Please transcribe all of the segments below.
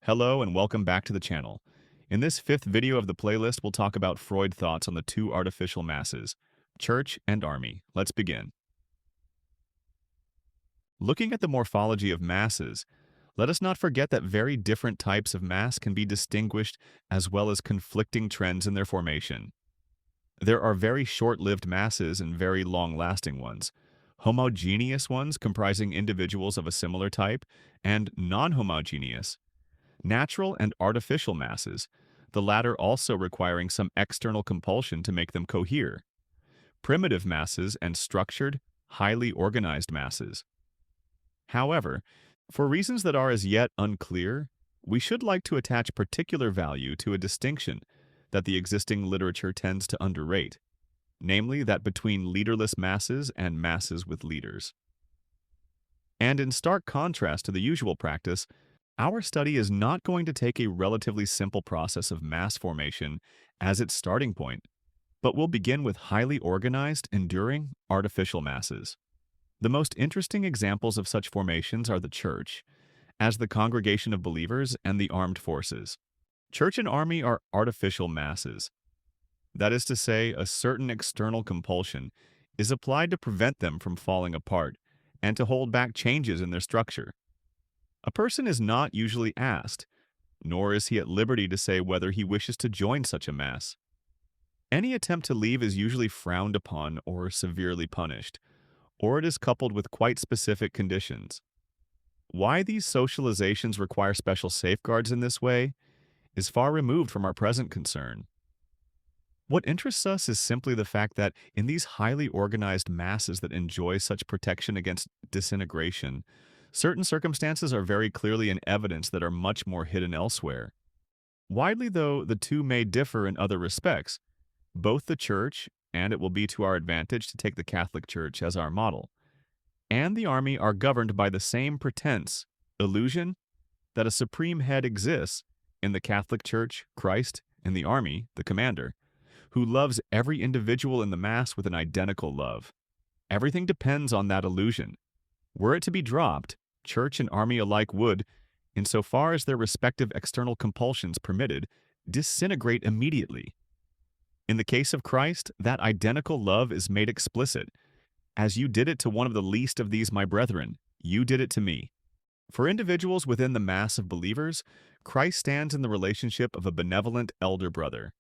Hello and welcome back to the channel. In this fifth video of the playlist, we'll talk about Freud's thoughts on the two artificial masses, church and army. Let's begin. Looking at the morphology of masses, let us not forget that very different types of mass can be distinguished as well as conflicting trends in their formation. There are very short-lived masses and very long-lasting ones, homogeneous ones comprising individuals of a similar type, and non-homogeneous, natural and artificial masses, the latter also requiring some external compulsion to make them cohere, primitive masses and structured, highly organized masses. However, for reasons that are as yet unclear, we should like to attach particular value to a distinction that the existing literature tends to underrate, namely that between leaderless masses and masses with leaders. And in stark contrast to the usual practice, our study is not going to take a relatively simple process of mass formation as its starting point, but will begin with highly organized, enduring, artificial masses. The most interesting examples of such formations are the church, as the congregation of believers, and the armed forces. Church and army are artificial masses. That is to say, a certain external compulsion is applied to prevent them from falling apart and to hold back changes in their structure. A person is not usually asked, nor is he at liberty to say whether he wishes to join such a mass. Any attempt to leave is usually frowned upon or severely punished, or it is coupled with quite specific conditions. Why these socializations require special safeguards in this way is far removed from our present concern. What interests us is simply the fact that in these highly organized masses that enjoy such protection against disintegration, certain circumstances are very clearly in evidence that are much more hidden elsewhere. Widely, though, the two may differ in other respects. Both the Church, and it will be to our advantage to take the Catholic Church as our model, and the army are governed by the same pretense, illusion, that a supreme head exists in the Catholic Church, Christ, in the army, the commander, who loves every individual in the mass with an identical love. Everything depends on that illusion. Were it to be dropped, church and army alike would, insofar as their respective external compulsions permitted, disintegrate immediately. In the case of Christ, that identical love is made explicit. As you did it to one of the least of these my brethren, you did it to me. For individuals within the mass of believers, Christ stands in the relationship of a benevolent elder brother.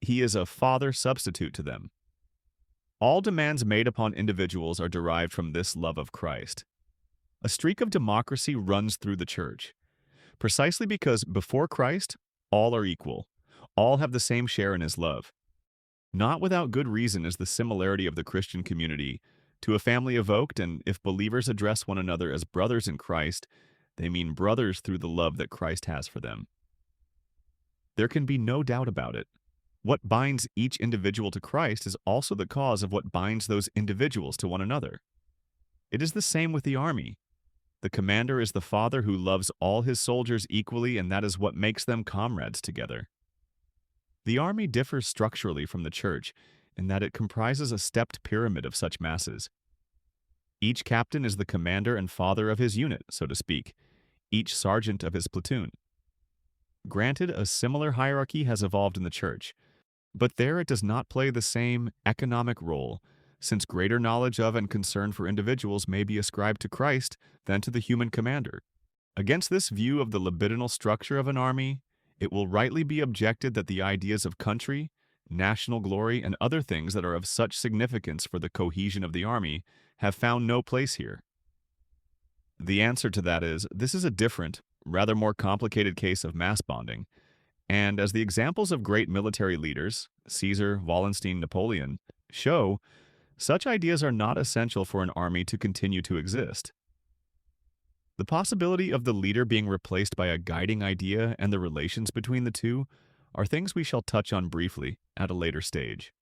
He is a father substitute to them. All demands made upon individuals are derived from this love of Christ. A streak of democracy runs through the Church, precisely because before Christ, all are equal. All have the same share in his love. Not without good reason is the similarity of the Christian community to a family evoked, and if believers address one another as brothers in Christ, they mean brothers through the love that Christ has for them. There can be no doubt about it. What binds each individual to Christ is also the cause of what binds those individuals to one another. It is the same with the army. The commander is the father who loves all his soldiers equally, and that is what makes them comrades together. The army differs structurally from the church in that it comprises a stepped pyramid of such masses. Each captain is the commander and father of his unit, so to speak, each sergeant of his platoon. Granted, a similar hierarchy has evolved in the church, but there it does not play the same economic role, since greater knowledge of and concern for individuals may be ascribed to Christ than to the human commander. Against this view of the libidinal structure of an army, it will rightly be objected that the ideas of country, national glory, and other things that are of such significance for the cohesion of the army have found no place here. The answer to that is, this is a different, rather more complicated case of mass bonding, and as the examples of great military leaders, Caesar, Wallenstein, Napoleon, show, such ideas are not essential for an army to continue to exist. The possibility of the leader being replaced by a guiding idea and the relations between the two are things we shall touch on briefly at a later stage.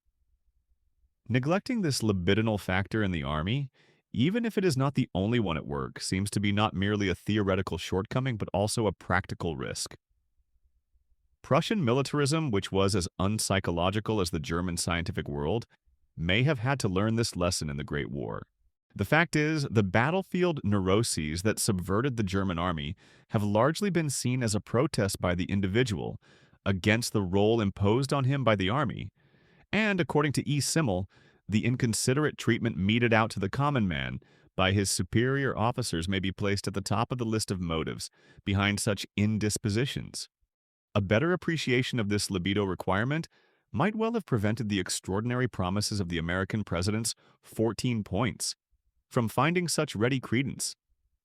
Neglecting this libidinal factor in the army, even if it is not the only one at work, seems to be not merely a theoretical shortcoming but also a practical risk. Prussian militarism, which was as unpsychological as the German scientific world, may have had to learn this lesson in the Great War. The fact is, the battlefield neuroses that subverted the German army have largely been seen as a protest by the individual against the role imposed on him by the army, and according to E. Simmel, the inconsiderate treatment meted out to the common man by his superior officers may be placed at the top of the list of motives behind such indispositions. A better appreciation of this libido requirement might well have prevented the extraordinary promises of the American president's 14 points from finding such ready credence,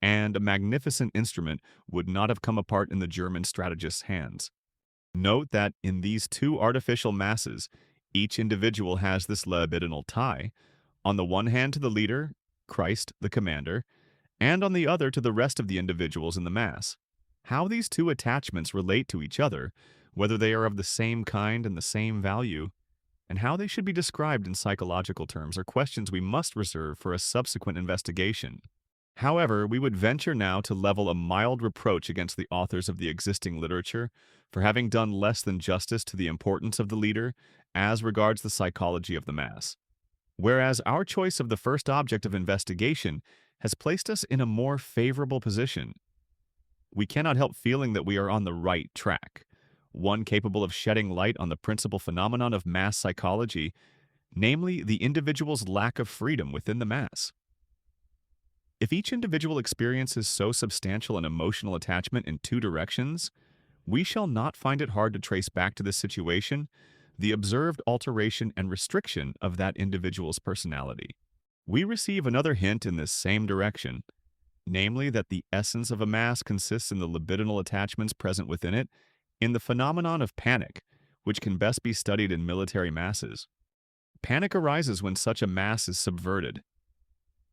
and a magnificent instrument would not have come apart in the German strategist's hands. Note that in these two artificial masses, each individual has this libidinal tie, on the one hand to the leader, Christ the commander, and on the other to the rest of the individuals in the mass. How these two attachments relate to each other, whether they are of the same kind and the same value, and how they should be described in psychological terms are questions we must reserve for a subsequent investigation. However, we would venture now to level a mild reproach against the authors of the existing literature for having done less than justice to the importance of the leader as regards the psychology of the mass. Whereas our choice of the first object of investigation has placed us in a more favorable position, we cannot help feeling that we are on the right track, one capable of shedding light on the principal phenomenon of mass psychology, namely the individual's lack of freedom within the mass. If each individual experiences so substantial an emotional attachment in two directions, we shall not find it hard to trace back to this situation the observed alteration and restriction of that individual's personality. We receive another hint in this same direction, namely that the essence of a mass consists in the libidinal attachments present within it, in the phenomenon of panic, which can best be studied in military masses. Panic arises when such a mass is subverted.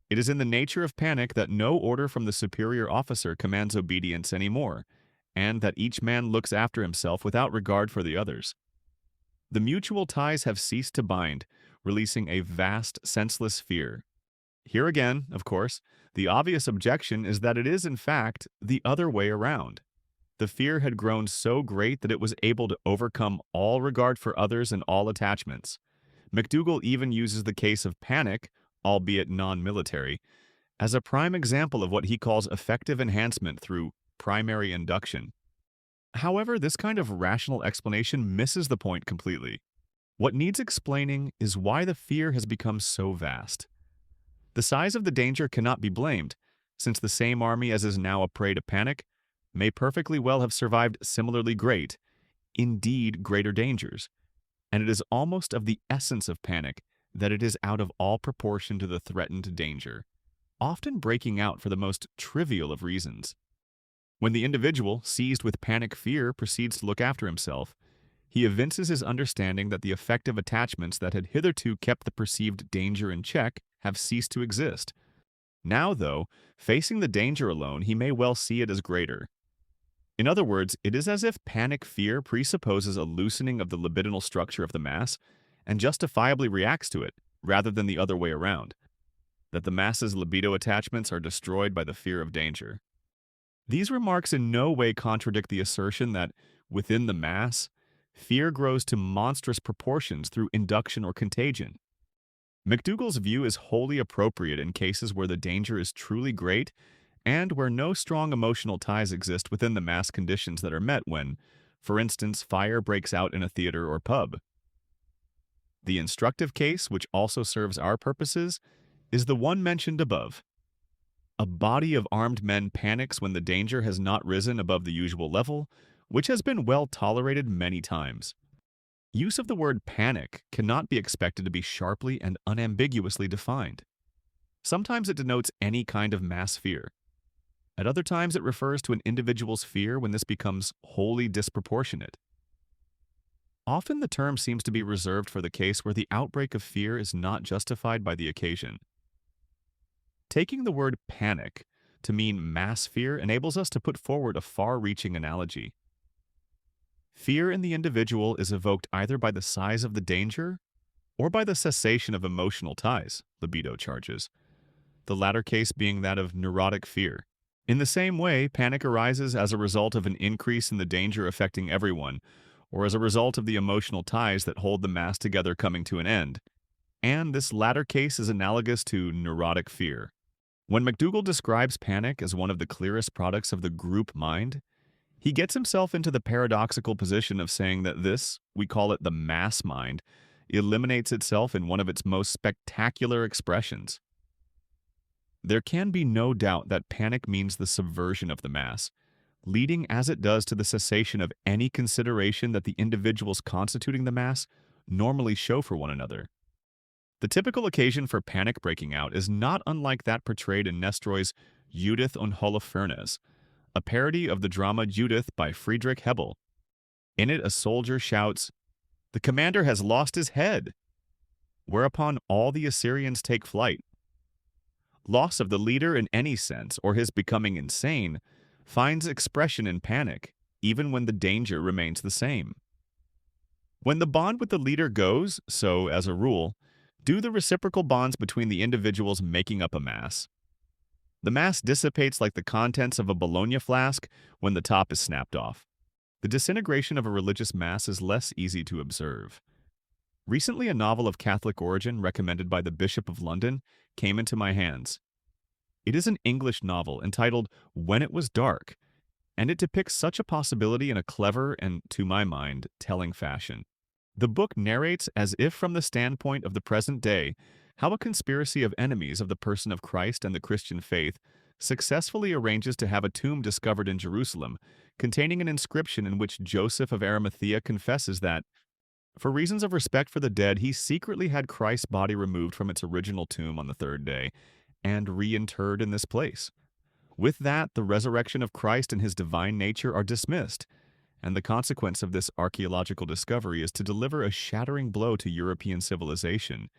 It is in the nature of panic that no order from the superior officer commands obedience anymore, and that each man looks after himself without regard for the others. The mutual ties have ceased to bind, releasing a vast, senseless fear. Here again, of course, the obvious objection is that it is, in fact, the other way around. The fear had grown so great that it was able to overcome all regard for others and all attachments. McDougall even uses the case of panic, albeit non-military, as a prime example of what he calls effective enhancement through primary induction. However, this kind of rational explanation misses the point completely. What needs explaining is why the fear has become so vast. The size of the danger cannot be blamed, since the same army as is now a prey to panic may perfectly well have survived similarly great, indeed greater dangers, and it is almost of the essence of panic that it is out of all proportion to the threatened danger, often breaking out for the most trivial of reasons. When the individual, seized with panic fear, proceeds to look after himself, he evinces his understanding that the effective attachments that had hitherto kept the perceived danger in check have ceased to exist. Now, though, facing the danger alone, he may well see it as greater. In other words, it is as if panic fear presupposes a loosening of the libidinal structure of the mass and justifiably reacts to it, rather than the other way around, that the mass's libido attachments are destroyed by the fear of danger. These remarks in no way contradict the assertion that, within the mass, fear grows to monstrous proportions through induction or contagion. McDougall's view is wholly appropriate in cases where the danger is truly great and where no strong emotional ties exist within the mass conditions that are met when, for instance, fire breaks out in a theater or pub. The instructive case, which also serves our purposes, is the one mentioned above. A body of armed men panics when the danger has not risen above the usual level, which has been well tolerated many times. Use of the word panic cannot be expected to be sharply and unambiguously defined. Sometimes it denotes any kind of mass fear. At other times it refers to an individual's fear when this becomes wholly disproportionate. Often the term seems to be reserved for the case where the outbreak of fear is not justified by the occasion. Taking the word panic to mean mass fear enables us to put forward a far-reaching analogy. Fear in the individual is evoked either by the size of the danger or by the cessation of emotional ties, libido charges, the latter case being that of neurotic fear. In the same way, panic arises as a result of an increase in the danger affecting everyone, or as a result of the emotional ties that hold the mass together coming to an end. And this latter case is analogous to neurotic fear. When McDougall describes panic as one of the clearest products of the group mind, he gets himself into the paradoxical position of saying that this, we call it the mass mind, eliminates itself in one of its most spectacular expressions. There can be no doubt that panic means the subversion of the mass, leading as it does to the cessation of any consideration that the individuals constituting the mass normally show for one another. The typical occasion for panic breaking out is not unlike that portrayed in Nestroy's Judith und Holofernes, a parody of the drama Judith by Friedrich Hebel. In it, a soldier shouts, "The commander has lost his head!" Whereupon all the Assyrians take flight. Loss of the leader in any sense, or his becoming insane, finds expression in panic, even when the danger remains the same. When the bond with the leader goes, so, as a rule, do the reciprocal bonds between the individuals making up a mass. The mass dissipates like the contents of a Bologna flask when the top is snapped off. The disintegration of a religious mass is less easy to observe. Recently, a novel of Catholic origin recommended by the Bishop of London came into my hands. It is an English novel entitled When It Was Dark, and it depicts such a possibility in a clever and, to my mind, telling fashion. The book narrates, as if from the standpoint of the present day, how a conspiracy of enemies of the person of Christ and the Christian faith successfully arranges to have a tomb discovered in Jerusalem, containing an inscription in which Joseph of Arimathea confesses that, for reasons of respect for the dead, he secretly had Christ's body removed from its original tomb on the third day and reinterred in this place. With that, the resurrection of Christ and his divine nature are dismissed, and the consequence of this archaeological discovery is to deliver a shattering blow to European civilization,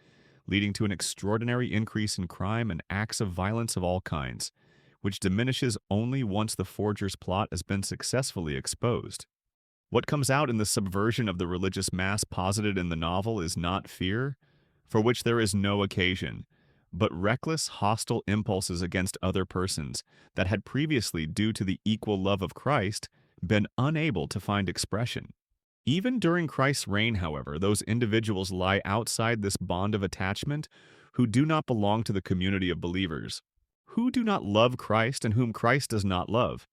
leading to an extraordinary increase in crime and acts of violence of all kinds, which diminishes only once the forger's plot has been successfully exposed. What comes out in the subversion of the religious mass posited in the novel is not fear, for which there is no occasion, but reckless, hostile impulses against other persons that had previously, due to the equal love of Christ, been unable to find expression. Even during Christ's reign, however, those individuals lie outside this bond of attachment who do not belong to the community of believers, who do not love Christ and whom Christ does not love.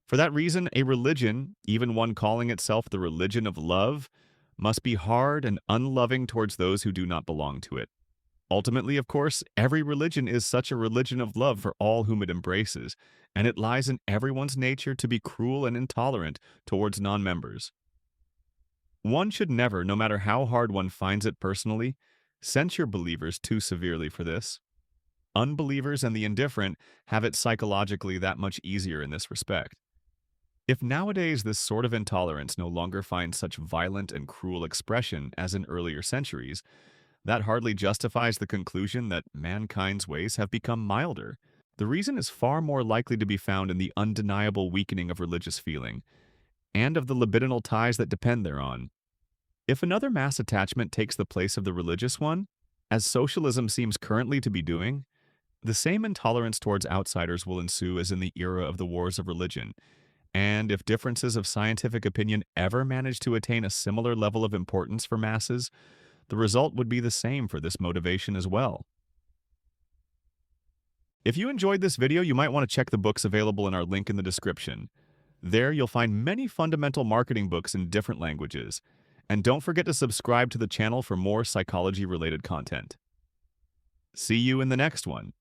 For that reason, a religion, even one calling itself the religion of love, must be hard and unloving towards those who do not belong to it. Ultimately, of course, every religion is such a religion of love for all whom it embraces, and it lies in everyone's nature to be cruel and intolerant towards non-members. One should never, no matter how hard one finds it personally, censure believers too severely for this. Unbelievers and the indifferent have it psychologically that much easier in this respect. If nowadays this sort of intolerance no longer finds such violent and cruel expression as in earlier centuries, that hardly justifies the conclusion that mankind's ways have become milder. The reason is far more likely to be found in the undeniable weakening of religious feeling, and of the libidinal ties that depend thereon. If another mass attachment takes the place of the religious one, as socialism seems currently to be doing, the same intolerance towards outsiders will ensue as in the era of the wars of religion, and if differences of scientific opinion ever manage to attain a similar level of importance for masses, the result would be the same for this motivation as well. If you enjoyed this video, you might want to check the books available in our link in the description. There you'll find many fundamental marketing books in different languages. And don't forget to subscribe to the channel for more psychology-related content. See you in the next one.